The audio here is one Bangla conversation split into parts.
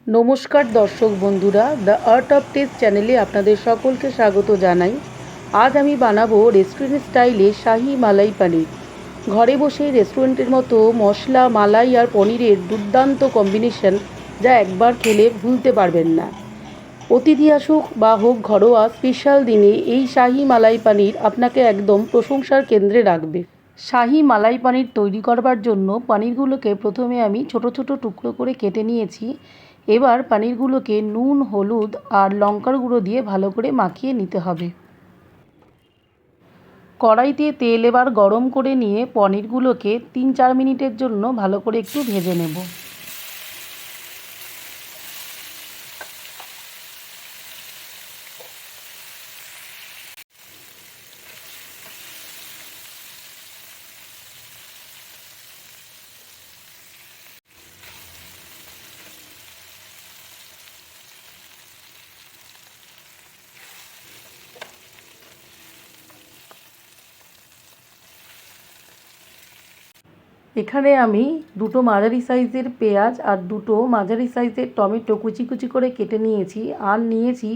নমস্কার দর্শক বন্ধুরা, দ্য আর্ট অফ টেস্ট চ্যানেলে আপনাদের সকলকে স্বাগত জানাই। আজ আমি বানাবো রেস্টুরেন্ট স্টাইলে শাহি মালাই পনির। ঘরে বসে রেস্টুরেন্টের মতো মশলা, মালাই আর পনিরের দুর্দান্ত কম্বিনেশন, যা একবার খেলে ভুলতে পারবেন না। অতিথি আসুক বা হোক ঘরোয়া, স্পেশাল দিনে এই শাহি মালাই পনির আপনাকে একদম প্রশংসার কেন্দ্রে রাখবে। শাহি মালাই পনির তৈরি করবার জন্য পনিরগুলোকে প্রথমে আমি ছোট ছোট টুকরো করে কেটে নিয়েছি। এবার পনিরগুলোকে নুন, হলুদ আর লঙ্কার গুঁড়ো দিয়ে ভালো করে মাখিয়ে নিতে হবে। কড়াইতে তেল এবার গরম করে নিয়ে পনিরগুলোকে 3-4 মিনিটের জন্য ভালো করে একটু ভেজে নেব। এখানে আমি দুটো মাঝারি সাইজের পেঁয়াজ আর দুটো মাঝারি সাইজের টমেটো কুচি কুচি করে কেটে নিয়েছি, আর নিয়েছি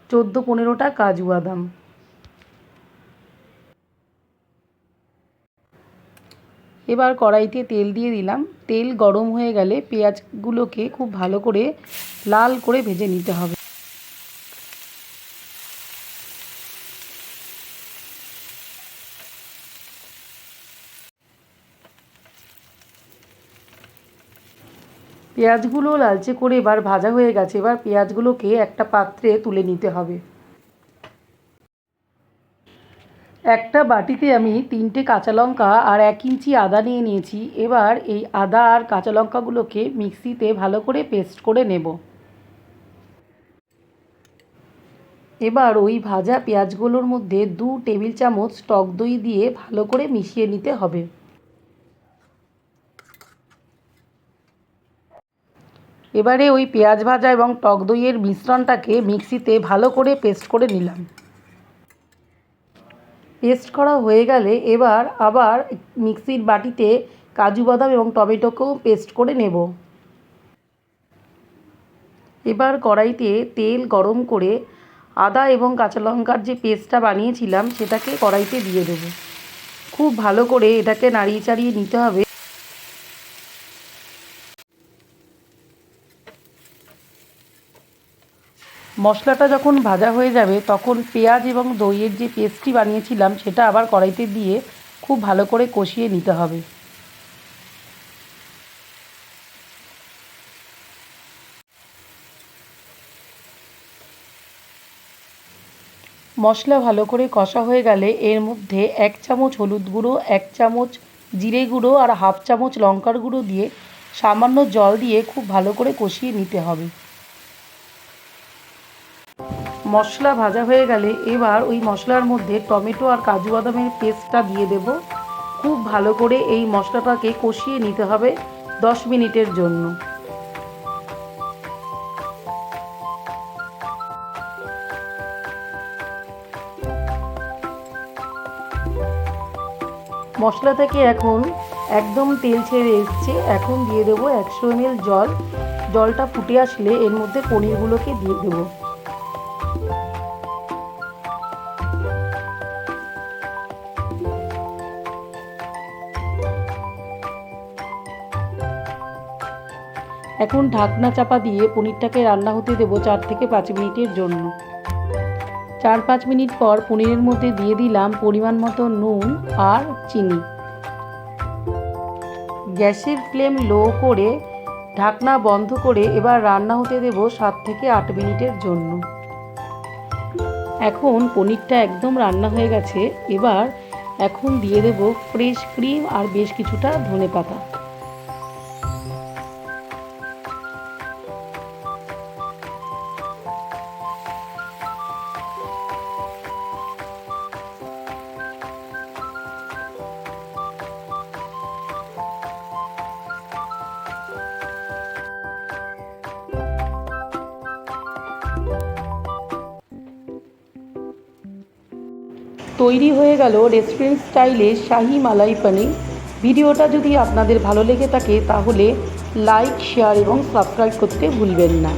14-15টা কাজু বাদাম। এবার কড়াইতে তেল দিয়ে দিলাম। তেল গরম হয়ে গেলে পেঁয়াজগুলোকে খুব ভালো করে লাল করে ভেজে নিতে হবে। পেঁয়াজগুলো লালচে করে এবার ভাজা হয়ে গেছে। এবার পেঁয়াজগুলোকে একটা পাত্রে তুলে নিতে হবে। একটা বাটিতে আমি 3টে কাঁচা লঙ্কা আর 1 ইঞ্চি আদা নিয়ে নিয়েছি। এবার এই আদা আর কাঁচা লঙ্কাগুলোকে মিক্সিতে ভালো করে পেস্ট করে নেব। এবার ওই ভাজা পেঁয়াজগুলোর মধ্যে 2 টেবিল চামচ টক দই দিয়ে ভালো করে মিশিয়ে নিতে হবে। এবারে ওই পেঁয়াজ ভাজা এবং টক দইয়ের মিশ্রণটাকে মিক্সিতে ভালো করে পেস্ট করে নিলাম। পেস্ট করা হয়ে গেলে এবার আবার মিক্সির বাটিতে কাজু বাদাম এবং টমেটোকেও পেস্ট করে নেব। এবার কড়াইতে তেল গরম করে আদা এবং কাঁচা লঙ্কার যে পেস্টটা বানিয়েছিলাম সেটাকে কড়াইতে দিয়ে দেবো। খুব ভালো করে এটাকে নাড়িয়ে চাড়িয়ে নিতে হবে। মশলাটা যখন ভাজা হয়ে যাবে তখন পেঁয়াজ এবং দইয়ের যে পেস্টটি বানিয়েছিলাম সেটা আবার কড়াইতে দিয়ে খুব ভালো করে কষিয়ে নিতে হবে। মশলা ভালো করে কষা হয়ে গেলে এর মধ্যে 1 চামচ হলুদ গুঁড়ো, 1 চামচ জিরে গুঁড়ো আর হাফ চামচ লঙ্কার গুঁড়ো দিয়ে সামান্য জল দিয়ে খুব ভালো করে কষিয়ে নিতে হবে। মশলা ভাজা হয়ে গেলে এবার ওই মশলার মধ্যে টমেটো আর কাজু বাদামের পেস্টটা দিয়ে দেব। খুব ভালো করে এই মশলাটাকে কষিয়ে নিতে হবে 10 মিনিটের জন্য। মশলা থেকে এখন একদম তেল ছেড়ে এসছে। এখন দিয়ে দেবো 100 ml জল। জলটা ফুটে আসলে এর মধ্যে পনিরগুলোকে দিয়ে দেবো। এখন ঢাকনা চাপা দিয়ে পনিরটাকে রান্না হতে দেবো 4 থেকে 5 মিনিটের জন্য। 4-5 মিনিট পর পনিরের মধ্যে দিয়ে দিলাম পরিমাণ মতো নুন আর চিনি। গ্যাসের ফ্লেম লো করে ঢাকনা বন্ধ করে এবার রান্না হতে দেবো 7 থেকে 8 মিনিটের জন্য। এখন পনিরটা একদম রান্না হয়ে গেছে। এবার এখন দিয়ে দেবো ফ্রেশ ক্রিম আর বেশ কিছুটা ধনেপাতা। তৈরি হয়ে গেল রেস্টুরেন্ট স্টাইলে শাহি মালাই পনির। ভিডিওটা যদি আপনাদের ভালো লেগে থাকে তাহলে লাইক, শেয়ার এবং সাবস্ক্রাইব করতে ভুলবেন না।